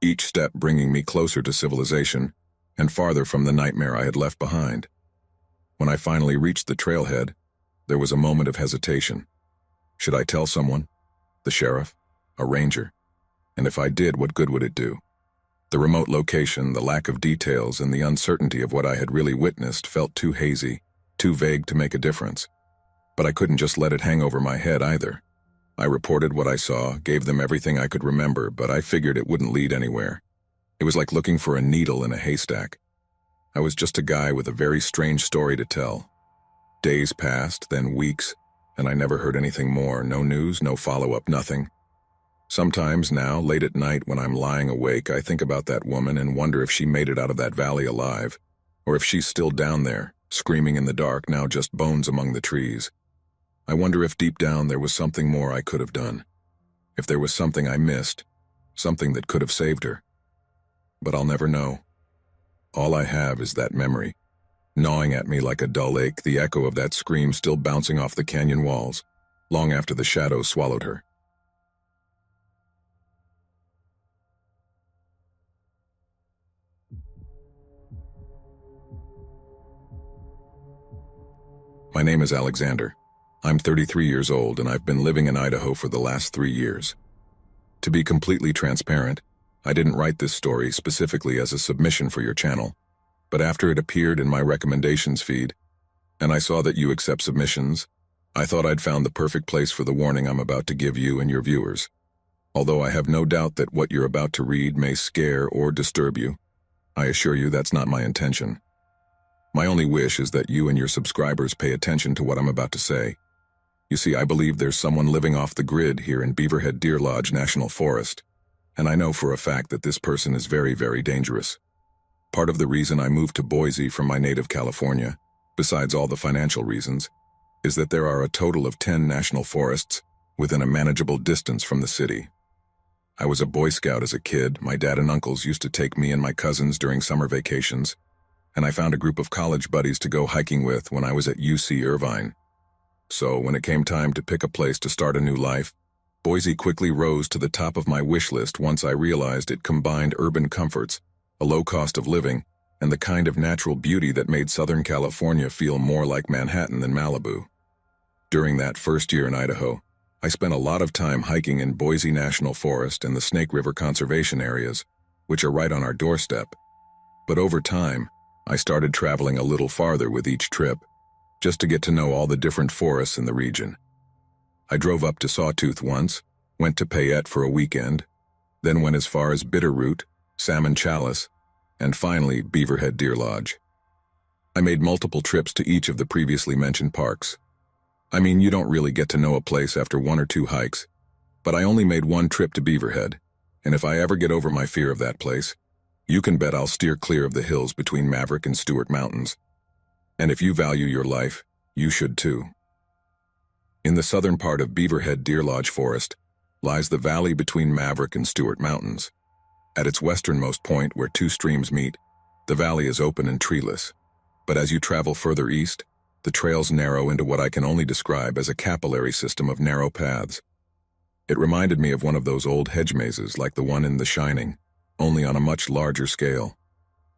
S1: each step bringing me closer to civilization and farther from the nightmare I had left behind. When I finally reached the trailhead, there was a moment of hesitation. Should I tell someone? The sheriff? A ranger? And if I did, what good would it do? The remote location, the lack of details, and the uncertainty of what I had really witnessed felt too hazy, too vague to make a difference. But I couldn't just let it hang over my head either. I reported what I saw, gave them everything I could remember, but I figured it wouldn't lead anywhere. It was like looking for a needle in a haystack. I was just a guy with a very strange story to tell. Days passed, then weeks, and I never heard anything more. No news, no follow-up, nothing. Sometimes now, late at night when I'm lying awake, I think about that woman and wonder if she made it out of that valley alive, or if she's still down there, screaming in the dark, now just bones among the trees. I wonder if deep down there was something more I could have done. If there was something I missed, something that could have saved her. But I'll never know. All I have is that memory, gnawing at me like a dull ache, the echo of that scream still bouncing off the canyon walls, long after the shadows swallowed her. My name is Alexander. I'm 33 years old and I've been living in Idaho for the last 3 years. To be completely transparent, I didn't write this story specifically as a submission for your channel. But after it appeared in my recommendations feed, and I saw that you accept submissions, I thought I'd found the perfect place for the warning I'm about to give you and your viewers. Although I have no doubt that what you're about to read may scare or disturb you, I assure you that's not my intention. My only wish is that you and your subscribers pay attention to what I'm about to say. You see, I believe there's someone living off the grid here in Beaverhead Deer Lodge National Forest, and I know for a fact that this person is very, very dangerous. Part of the reason I moved to Boise from my native California, besides all the financial reasons, is that there are a total of 10 national forests within a manageable distance from the city. I was a Boy Scout as a kid. My dad and uncles used to take me and my cousins during summer vacations, and I found a group of college buddies to go hiking with when I was at UC Irvine. So when it came time to pick a place to start a new life, Boise quickly rose to the top of my wish list once I realized it combined urban comforts, a low cost of living, and the kind of natural beauty that made Southern California feel more like Manhattan than Malibu. During that first year in Idaho, I spent a lot of time hiking in Boise National Forest and the Snake River conservation areas, which are right on our doorstep. But over time, I started traveling a little farther with each trip, just to get to know all the different forests in the region. I drove up to Sawtooth once, went to Payette for a weekend, then went as far as Bitterroot, Salmon Chalice, and finally Beaverhead Deer Lodge. I made multiple trips to each of the previously mentioned parks. I mean, you don't really get to know a place after 1 or 2 hikes, but I only made 1 trip to Beaverhead, and if I ever get over my fear of that place, you can bet I'll steer clear of the hills between Maverick and Stewart Mountains. And if you value your life, you should too. In the southern part of Beaverhead Deer Lodge Forest lies the valley between Maverick and Stewart Mountains. At its westernmost point, where 2 streams meet, the valley is open and treeless, but as you travel further east, the trails narrow into what I can only describe as a capillary system of narrow paths. It reminded me of one of those old hedge mazes like the one in The Shining, only on a much larger scale.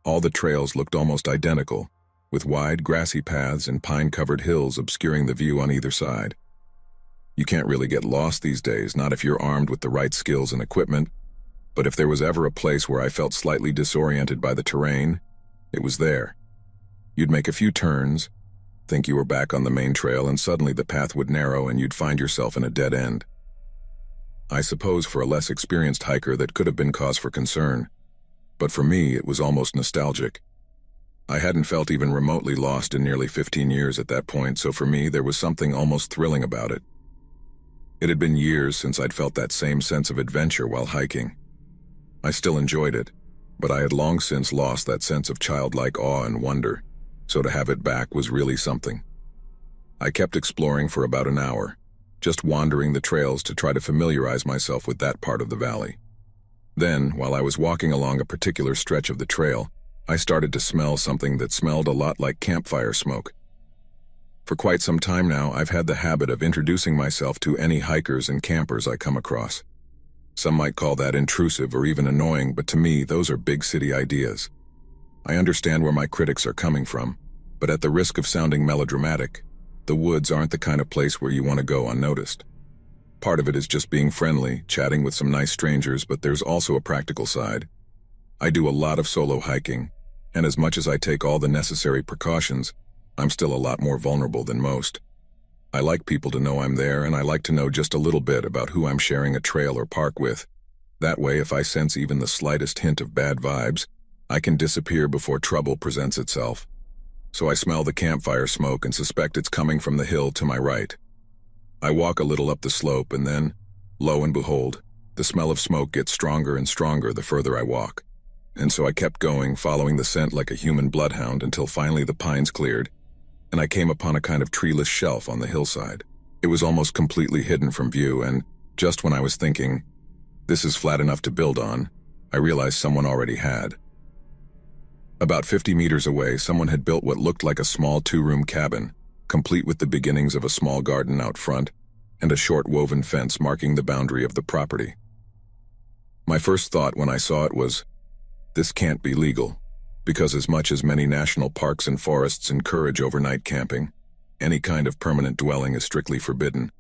S1: All the trails looked almost identical, with wide grassy paths and pine-covered hills obscuring the view on either side. You can't really get lost these days, not if you're armed with the right skills and equipment, but if there was ever a place where I felt slightly disoriented by the terrain, it was there. You'd make a few turns, think you were back on the main trail, and suddenly the path would narrow and you'd find yourself in a dead end. I suppose for a less experienced hiker that could have been cause for concern, but for me it was almost nostalgic. I hadn't felt even remotely lost in nearly 15 years at that point, so for me there was something almost thrilling about it. It had been years since I'd felt that same sense of adventure while hiking. I still enjoyed it, but I had long since lost that sense of childlike awe and wonder, so to have it back was really something. I kept exploring for about an hour, just wandering the trails to try to familiarize myself with that part of the valley. Then, while I was walking along a particular stretch of the trail, I started to smell something that smelled a lot like campfire smoke. For quite some time now, I've had the habit of introducing myself to any hikers and campers I come across. Some might call that intrusive or even annoying, but to me, those are big city ideas. I understand where my critics are coming from, but at the risk of sounding melodramatic, the woods aren't the kind of place where you want to go unnoticed. Part of it is just being friendly, chatting with some nice strangers, but there's also a practical side. I do a lot of solo hiking, and as much as I take all the necessary precautions, I'm still a lot more vulnerable than most. I like people to know I'm there, and I like to know just a little bit about who I'm sharing a trail or park with. That way, if I sense even the slightest hint of bad vibes, I can disappear before trouble presents itself. So I smell the campfire smoke and suspect it's coming from the hill to my right. I walk a little up the slope and then, lo and behold, the smell of smoke gets stronger and stronger the further I walk. And so I kept going, following the scent like a human bloodhound until finally the pines cleared, and I came upon a kind of treeless shelf on the hillside. It was almost completely hidden from view, and just when I was thinking, this is flat enough to build on, I realized someone already had. About 50 meters away, someone had built what looked like a small 2-room cabin, complete with the beginnings of a small garden out front and a short woven fence marking the boundary of the property. My first thought when I saw it was, this can't be legal, because as much as many national parks and forests encourage overnight camping, any kind of permanent dwelling is strictly forbidden.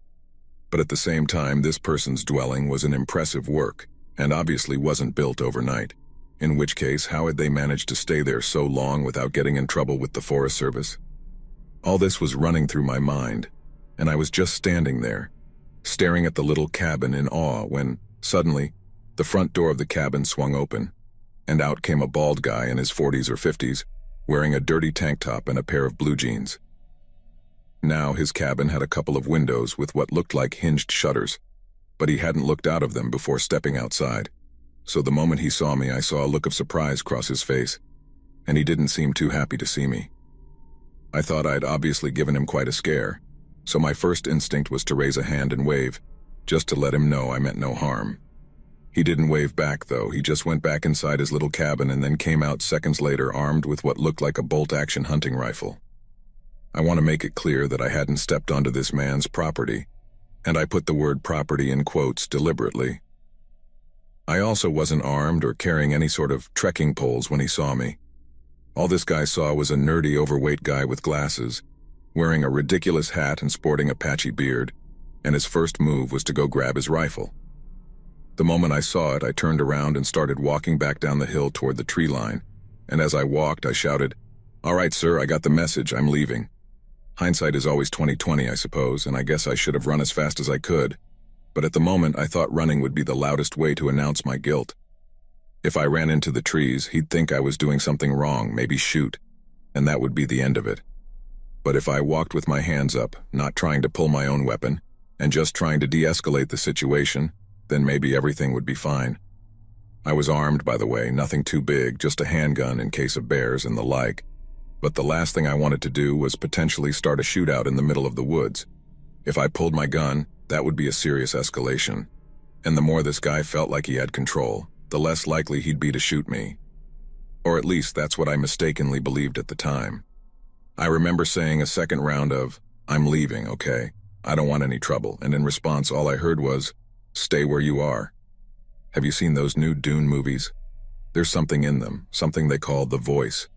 S1: But at the same time, this person's dwelling was an impressive work and obviously wasn't built overnight. In which case, how had they managed to stay there so long without getting in trouble with the Forest Service? All this was running through my mind, and I was just standing there, staring at the little cabin in awe when, suddenly, the front door of the cabin swung open, and out came a bald guy in his 40s or 50s, wearing a dirty tank top and a pair of blue jeans. Now his cabin had a couple of windows with what looked like hinged shutters, but he hadn't looked out of them before stepping outside. So the moment he saw me, I saw a look of surprise cross his face, and he didn't seem too happy to see me. I thought I'd obviously given him quite a scare, so my first instinct was to raise a hand and wave, just to let him know I meant no harm. He didn't wave back, though. He just went back inside his little cabin and then came out seconds later armed with what looked like a bolt-action hunting rifle. I want to make it clear that I hadn't stepped onto this man's property, and I put the word property in quotes deliberately. I also wasn't armed or carrying any sort of trekking poles when he saw me. All this guy saw was a nerdy, overweight guy with glasses, wearing a ridiculous hat and sporting a patchy beard, and his first move was to go grab his rifle. The moment I saw it, I turned around and started walking back down the hill toward the tree line, and as I walked, I shouted, "All right, sir, I got the message, I'm leaving." Hindsight is always 20/20, I suppose, and I guess I should have run as fast as I could, but at the moment I thought running would be the loudest way to announce my guilt. If I ran into the trees, he'd think I was doing something wrong, maybe shoot, and that would be the end of it. But if I walked with my hands up, not trying to pull my own weapon, and just trying to de-escalate the situation, then maybe everything would be fine. I was armed, by the way, nothing too big, just a handgun in case of bears and the like, but the last thing I wanted to do was potentially start a shootout in the middle of the woods. If I pulled my gun, that would be a serious escalation, and the more this guy felt like he had control, the less likely he'd be to shoot me. Or at least that's what I mistakenly believed at the time. I remember saying a second round of, "I'm leaving, okay? I don't want any trouble," and in response all I heard was, "Stay where you are." Have you seen those new Dune movies? There's something in them, something they call the voice.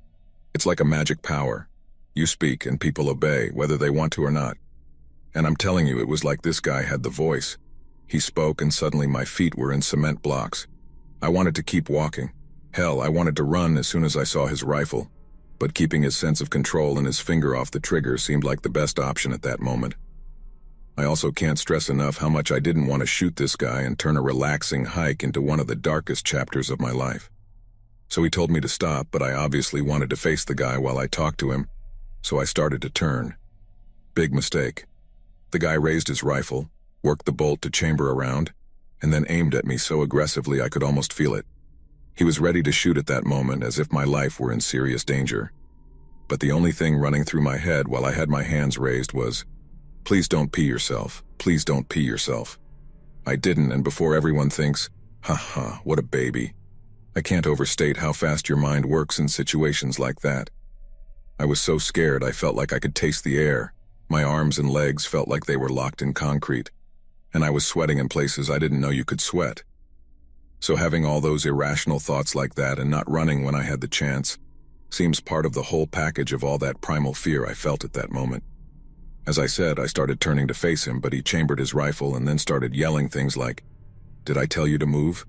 S1: It's like a magic power. You speak and people obey, whether they want to or not. And I'm telling you, it was like this guy had the voice. He spoke and suddenly my feet were in cement blocks. I wanted to keep walking. Hell, I wanted to run as soon as I saw his rifle. But keeping his sense of control and his finger off the trigger seemed like the best option at that moment. I also can't stress enough how much I didn't want to shoot this guy and turn a relaxing hike into one of the darkest chapters of my life. So he told me to stop, but I obviously wanted to face the guy while I talked to him, so I started to turn. Big mistake. The guy raised his rifle, worked the bolt to chamber around, and then aimed at me so aggressively I could almost feel it. He was ready to shoot at that moment as if my life were in serious danger. But the only thing running through my head while I had my hands raised was, "Please don't pee yourself. Please don't pee yourself." I didn't, and before everyone thinks, "Ha, what a baby." I can't overstate how fast your mind works in situations like that. I was so scared I felt like I could taste the air. My arms and legs felt like they were locked in concrete, and I was sweating in places I didn't know you could sweat. So having all those irrational thoughts like that and not running when I had the chance seems part of the whole package of all that primal fear I felt at that moment. As I said, I started turning to face him, but he chambered his rifle and then started yelling things like, "Did I tell you to move?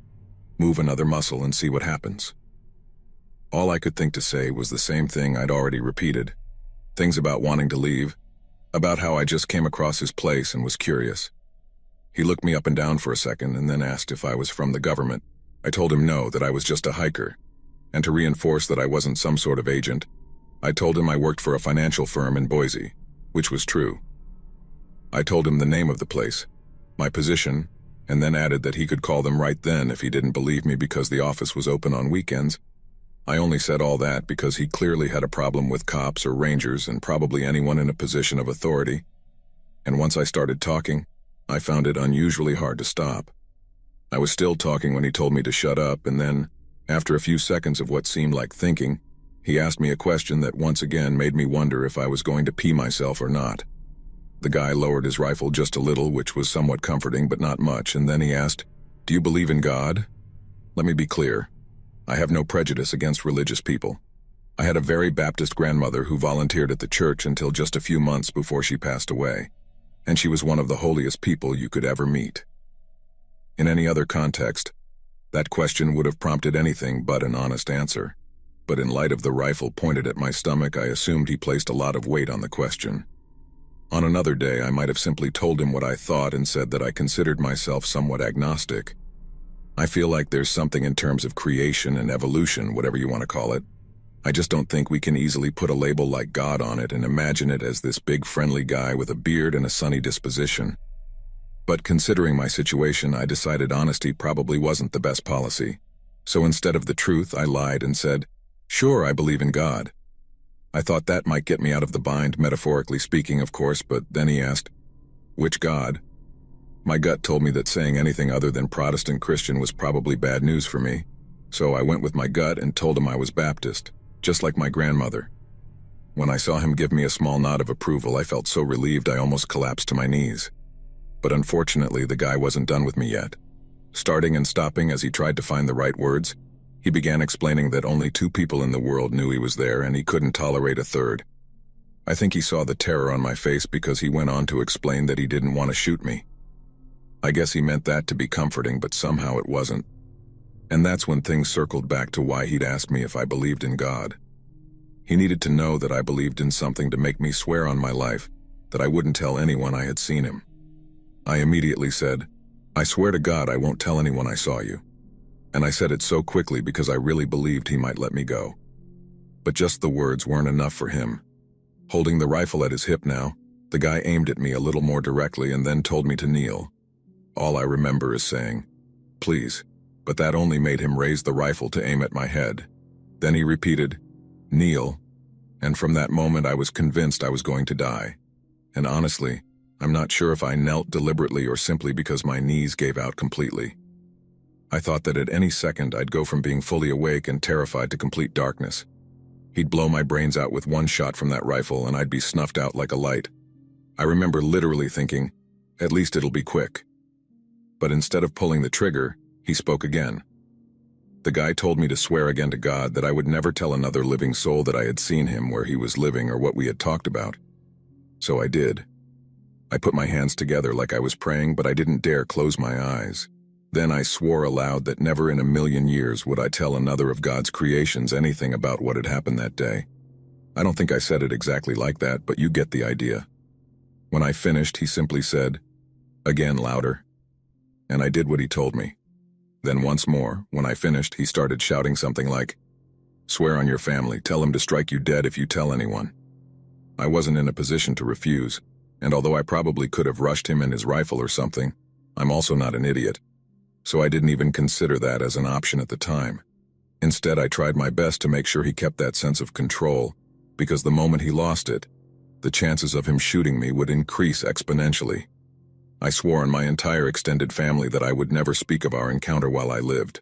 S1: Move another muscle and see what happens." All I could think to say was the same thing I'd already repeated. Things about wanting to leave, about how I just came across his place and was curious. He looked me up and down for a second and then asked if I was from the government. I told him no, that I was just a hiker. And to reinforce that I wasn't some sort of agent, I told him I worked for a financial firm in Boise, which was true. I told him the name of the place, my position, and then added that he could call them right then if he didn't believe me because the office was open on weekends. I only said all that because he clearly had a problem with cops or rangers and probably anyone in a position of authority. And once I started talking, I found it unusually hard to stop. I was still talking when he told me to shut up, and then, after a few seconds of what seemed like thinking, he asked me a question that once again made me wonder if I was going to pee myself or not. The guy lowered his rifle just a little, which was somewhat comforting but not much, and then he asked, "Do you believe in God?" Let me be clear. I have no prejudice against religious people. I had a very Baptist grandmother who volunteered at the church until just a few months before she passed away, and she was one of the holiest people you could ever meet. In any other context, That question would have prompted anything but an honest answer. But in light of the rifle pointed at my stomach, I assumed he placed a lot of weight on the question. On another day, I might have simply told him what I thought and said that I considered myself somewhat agnostic. I feel like there's something in terms of creation and evolution, whatever you want to call it. I just don't think we can easily put a label like God on it and imagine it as this big friendly guy with a beard and a sunny disposition. But considering my situation, I decided honesty probably wasn't the best policy. So instead of the truth, I lied and said, "Sure, I believe in God." I thought that might get me out of the bind, metaphorically speaking, of course, but then he asked, "Which God?" My gut told me that saying anything other than Protestant Christian was probably bad news for me, so I went with my gut and told him I was Baptist, just like my grandmother. When I saw him give me a small nod of approval, I felt so relieved I almost collapsed to my knees. But unfortunately, the guy wasn't done with me yet. Starting and stopping as he tried to find the right words, he began explaining that only 2 people in the world knew he was there and he couldn't tolerate a third. I think he saw the terror on my face because he went on to explain that he didn't want to shoot me. I guess he meant that to be comforting, but somehow it wasn't. And that's when things circled back to why he'd asked me if I believed in God. He needed to know that I believed in something to make me swear on my life that I wouldn't tell anyone I had seen him. I immediately said, "I swear to God I won't tell anyone I saw you." And I said it so quickly because I really believed he might let me go. But just the words weren't enough for him. Holding the rifle at his hip now, the guy aimed at me a little more directly and then told me to kneel. All I remember is saying, "Please," but that only made him raise the rifle to aim at my head. Then he repeated, "Kneel," and from that moment I was convinced I was going to die. And honestly, I'm not sure if I knelt deliberately or simply because my knees gave out completely. I thought that at any second I'd go from being fully awake and terrified to complete darkness. He'd blow my brains out with one shot from that rifle and I'd be snuffed out like a light. I remember literally thinking, at least it'll be quick. But instead of pulling the trigger, he spoke again. The guy told me to swear again to God that I would never tell another living soul that I had seen him, where he was living, or what we had talked about. So I did. I put my hands together like I was praying, but I didn't dare close my eyes. Then I swore aloud that never in a million years would I tell another of God's creations anything about what had happened that day. I don't think I said it exactly like that, but you get the idea. When I finished, he simply said, "Again, louder." And I did what he told me. Then once more, when I finished, he started shouting something like, "Swear on your family, tell him to strike you dead if you tell anyone." I wasn't in a position to refuse, and although I probably could have rushed him and his rifle or something, I'm also not an idiot. So I didn't even consider that as an option at the time. Instead, I tried my best to make sure he kept that sense of control, because the moment he lost it, the chances of him shooting me would increase exponentially. I swore on my entire extended family that I would never speak of our encounter while I lived.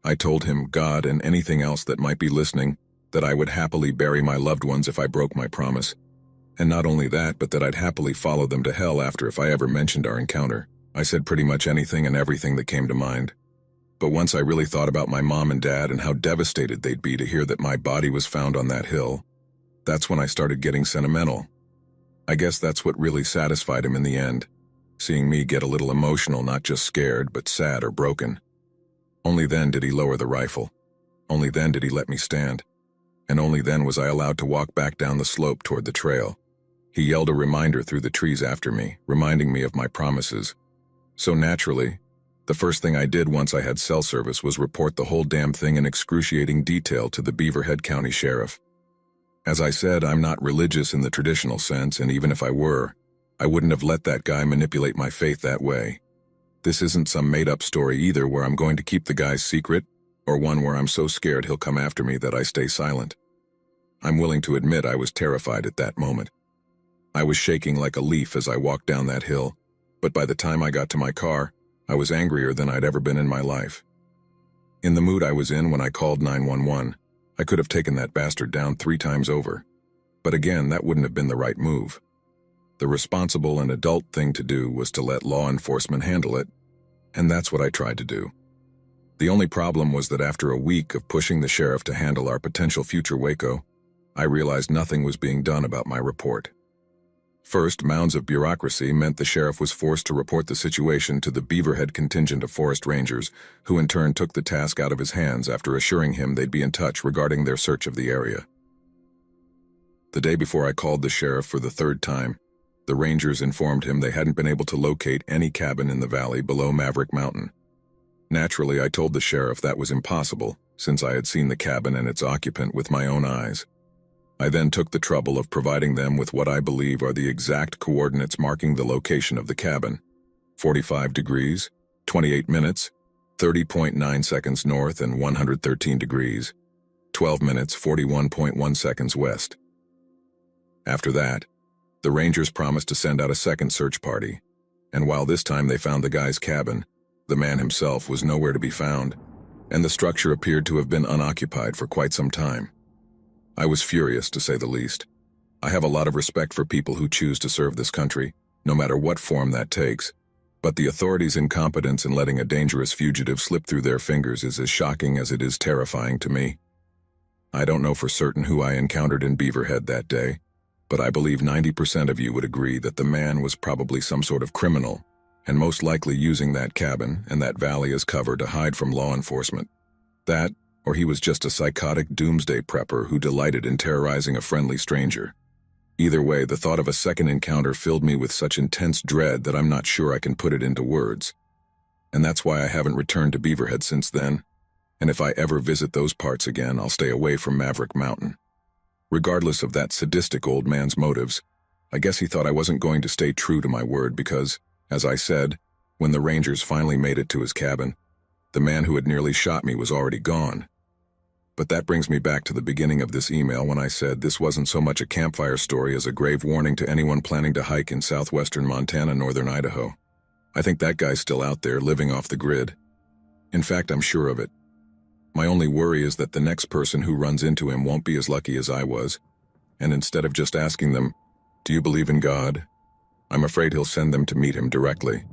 S1: I told him, God, and anything else that might be listening, that I would happily bury my loved ones if I broke my promise. And not only that, but that I'd happily follow them to hell after if I ever mentioned our encounter. I said pretty much anything and everything that came to mind. But once I really thought about my mom and dad and how devastated they'd be to hear that my body was found on that hill, that's when I started getting sentimental. I guess that's what really satisfied him in the end. Seeing me get a little emotional, not just scared, but sad or broken. Only then did he lower the rifle. Only then did he let me stand. And only then was I allowed to walk back down the slope toward the trail. He yelled a reminder through the trees after me, reminding me of my promises. So naturally, the first thing I did once I had cell service was report the whole damn thing in excruciating detail to the Beaverhead County Sheriff. As I said, I'm not religious in the traditional sense, and even if I were, I wouldn't have let that guy manipulate my faith that way. This isn't some made-up story either where I'm going to keep the guy's secret, or one where I'm so scared he'll come after me that I stay silent. I'm willing to admit I was terrified at that moment. I was shaking like a leaf as I walked down that hill, but by the time I got to my car, I was angrier than I'd ever been in my life. In the mood I was in when I called 911, I could have taken that bastard down 3 times over. But again, that wouldn't have been the right move. The responsible and adult thing to do was to let law enforcement handle it, and that's what I tried to do. The only problem was that after a week of pushing the sheriff to handle our potential future Waco, I realized nothing was being done about my report. First, mounds of bureaucracy meant the sheriff was forced to report the situation to the Beaverhead contingent of forest rangers, who in turn took the task out of his hands after assuring him they'd be in touch regarding their search of the area. The day before I called the sheriff for the third time, the rangers informed him they hadn't been able to locate any cabin in the valley below Maverick Mountain. Naturally, I told the sheriff that was impossible, since I had seen the cabin and its occupant with my own eyes. I then took the trouble of providing them with what I believe are the exact coordinates marking the location of the cabin: 45 degrees, 28 minutes, 30.9 seconds north and 113 degrees, 12 minutes, 41.1 seconds west. After that, the rangers promised to send out a second search party, and while this time they found the guy's cabin, the man himself was nowhere to be found, and the structure appeared to have been unoccupied for quite some time. I was furious, to say the least. I have a lot of respect for people who choose to serve this country, no matter what form that takes, but the authorities' incompetence in letting a dangerous fugitive slip through their fingers is as shocking as it is terrifying to me. I don't know for certain who I encountered in Beaverhead that day, but I believe 90% of you would agree that the man was probably some sort of criminal, and most likely using that cabin and that valley as cover to hide from law enforcement. That, or he was just a psychotic doomsday prepper who delighted in terrorizing a friendly stranger. Either way, the thought of a second encounter filled me with such intense dread that I'm not sure I can put it into words. And that's why I haven't returned to Beaverhead since then, and if I ever visit those parts again, I'll stay away from Maverick Mountain. Regardless of that sadistic old man's motives, I guess he thought I wasn't going to stay true to my word because, as I said, when the rangers finally made it to his cabin, the man who had nearly shot me was already gone. But that brings me back to the beginning of this email when I said this wasn't so much a campfire story as a grave warning to anyone planning to hike in southwestern Montana, northern Idaho. I think that guy's still out there, living off the grid. In fact, I'm sure of it. My only worry is that the next person who runs into him won't be as lucky as I was, and instead of just asking them, "Do you believe in God?" I'm afraid he'll send them to meet him directly.